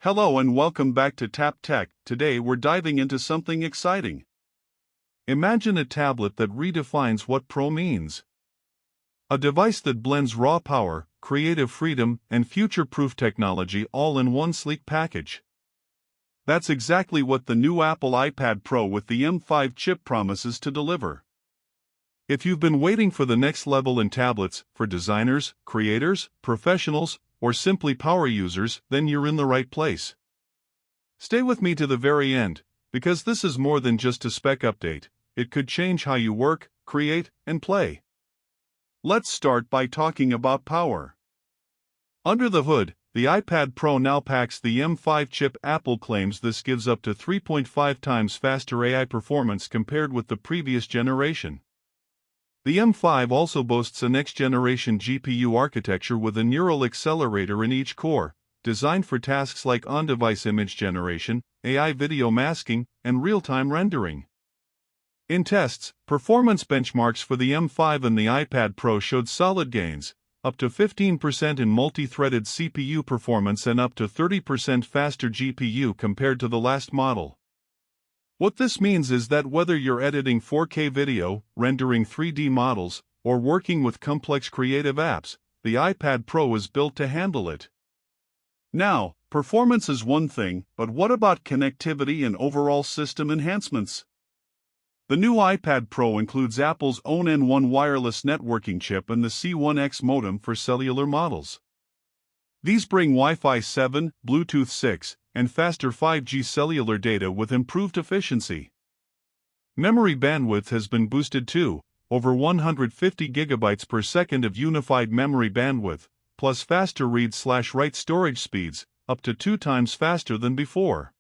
Hello and welcome back to Tap Tech. Today we're diving into something exciting. Imagine a tablet that redefines what pro means. A device that blends raw power, creative freedom, and future-proof technology all in one sleek package. That's exactly what the new Apple iPad Pro with the M5 chip promises to deliver. If you've been waiting for the next level in tablets for designers, creators, professionals, or simply power users, then you're in the right place. Stay with me to the very end, because this is more than just a spec update. It could change how you work, create, and play. Let's start by talking about power. Under the hood, the iPad Pro now packs the M5 chip. Apple claims this gives up to 3.5 times faster AI performance compared with the previous generation. The M5 also boasts a next-generation GPU architecture with a neural accelerator in each core, designed for tasks like on-device image generation, AI video masking, and real-time rendering. In tests, performance benchmarks for the M5 and the iPad Pro showed solid gains, up to 15% in multi-threaded CPU performance and up to 30% faster GPU compared to the last model. What this means is that whether you're editing 4K video, rendering 3D models, or working with complex creative apps, the iPad Pro is built to handle it. Now, performance is one thing, but what about connectivity and overall system enhancements? The new iPad Pro includes Apple's own N1 wireless networking chip and the C1X modem for cellular models. These bring Wi-Fi 7, Bluetooth 6, and faster 5G cellular data with improved efficiency. Memory bandwidth has been boosted too, over 150 GB per second of unified memory bandwidth, plus faster read/write storage speeds, up to 2 times faster than before.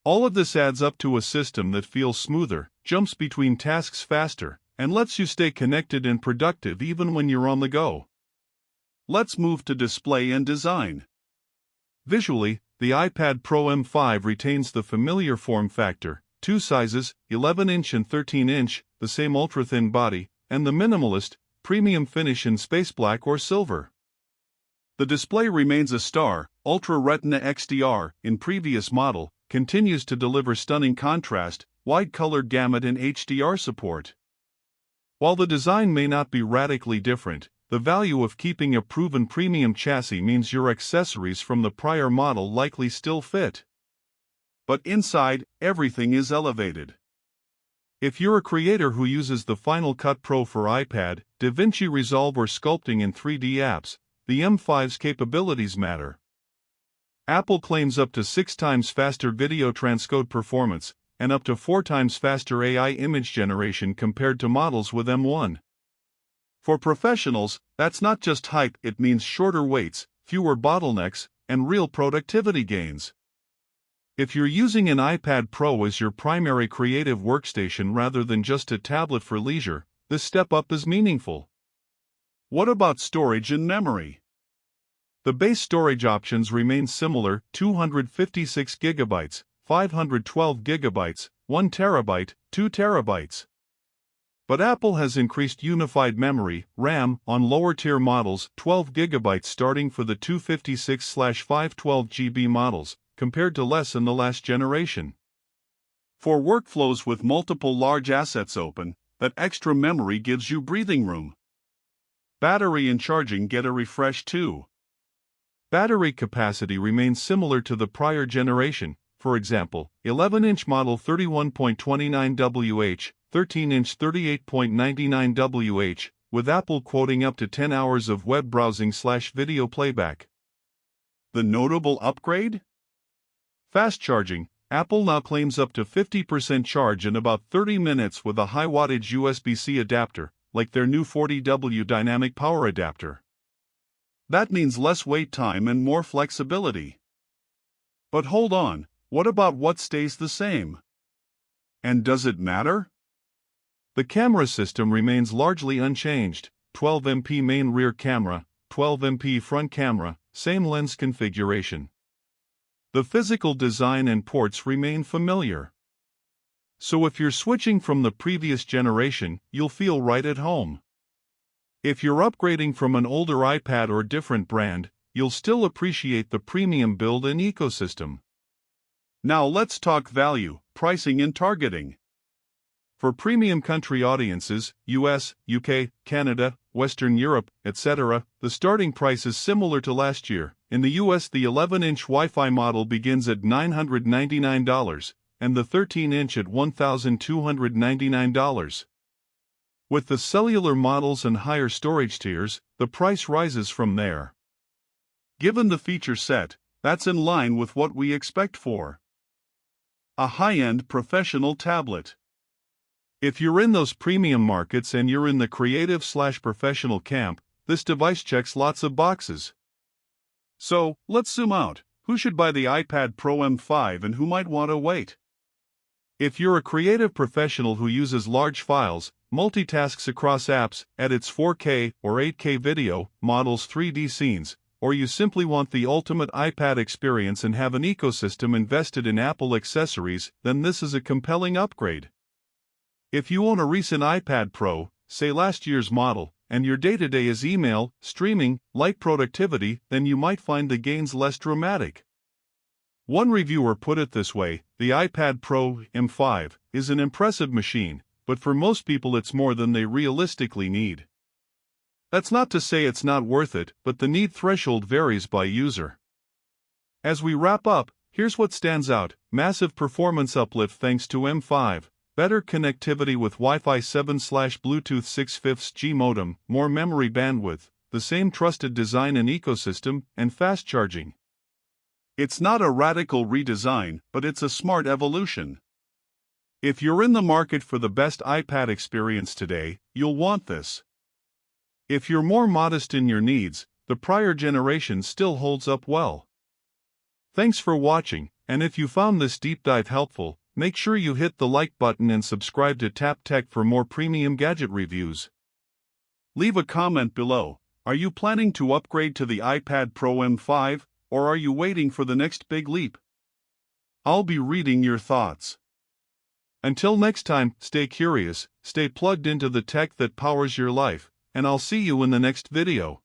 All of this adds up to a system that feels smoother, jumps between tasks faster, and lets you stay connected and productive even when you're on the go. Let's move to display and design. Visually, the iPad Pro M5 retains the familiar form factor, two sizes, 11-inch and 13-inch, the same ultra-thin body, and the minimalist, premium finish in space black or silver. The display remains a star. Ultra Retina XDR, in previous model, continues to deliver stunning contrast, wide colored gamut and HDR support. While the design may not be radically different, the value of keeping a proven premium chassis means your accessories from the prior model likely still fit. But inside, everything is elevated. If you're a creator who uses the Final Cut Pro for iPad, DaVinci Resolve or sculpting in 3D apps, the M5's capabilities matter. Apple claims up to 6 times faster video transcode performance, and up to 4 times faster AI image generation compared to models with M1. For professionals, that's not just hype, it means shorter waits, fewer bottlenecks, and real productivity gains. If you're using an iPad Pro as your primary creative workstation rather than just a tablet for leisure, this step up is meaningful. What about storage and memory? The base storage options remain similar: 256 GB, 512 GB, 1 TB, 2 TB. But Apple has increased unified memory, RAM, on lower-tier models, 12 GB starting for the 256/512 GB models, compared to less in the last generation. For workflows with multiple large assets open, that extra memory gives you breathing room. Battery and charging get a refresh too. Battery capacity remains similar to the prior generation, for example, 11-inch model 31.29 Wh, 13-inch 38.99 Wh, with Apple quoting up to 10 hours of web browsing/video playback. The notable upgrade? Fast charging. Apple now claims up to 50% charge in about 30 minutes with a high-wattage USB-C adapter, like their new 40W dynamic power adapter. That means less wait time and more flexibility. But hold on, what about what stays the same? And does it matter? The camera system remains largely unchanged: 12MP main rear camera, 12MP front camera, same lens configuration. The physical design and ports remain familiar. So if you're switching from the previous generation, you'll feel right at home. If you're upgrading from an older iPad or different brand, you'll still appreciate the premium build and ecosystem. Now let's talk value, pricing and targeting. For premium country audiences, US, UK, Canada, Western Europe, etc., the starting price is similar to last year. In the US, the 11-inch Wi-Fi model begins at $999, and the 13-inch at $1,299. With the cellular models and higher storage tiers, the price rises from there. Given the feature set, that's in line with what we expect for a high-end professional tablet. If you're in those premium markets and you're in the creative/professional camp, this device checks lots of boxes. So, let's zoom out. Who should buy the iPad Pro M5 and who might want to wait? If you're a creative professional who uses large files, multitasks across apps, edits 4K or 8K video, models 3D scenes, or you simply want the ultimate iPad experience and have an ecosystem invested in Apple accessories, then this is a compelling upgrade. If you own a recent iPad Pro, say last year's model, and your day-to-day is email, streaming, light productivity, then you might find the gains less dramatic. One reviewer put it this way: the iPad Pro M5 is an impressive machine, but for most people it's more than they realistically need. That's not to say it's not worth it, but the need threshold varies by user. As we wrap up, here's what stands out: massive performance uplift thanks to M5. Better connectivity with Wi-Fi 7/Bluetooth 6/5G modem, more memory bandwidth, the same trusted design and ecosystem, and fast charging. It's not a radical redesign, but it's a smart evolution. If you're in the market for the best iPad experience today, you'll want this. If you're more modest in your needs, the prior generation still holds up well. Thanks for watching, and if you found this deep dive helpful, make sure you hit the like button and subscribe to Tap Tech for more premium gadget reviews. Leave a comment below. Are you planning to upgrade to the iPad Pro M5, or are you waiting for the next big leap? I'll be reading your thoughts. Until next time, stay curious, stay plugged into the tech that powers your life, and I'll see you in the next video.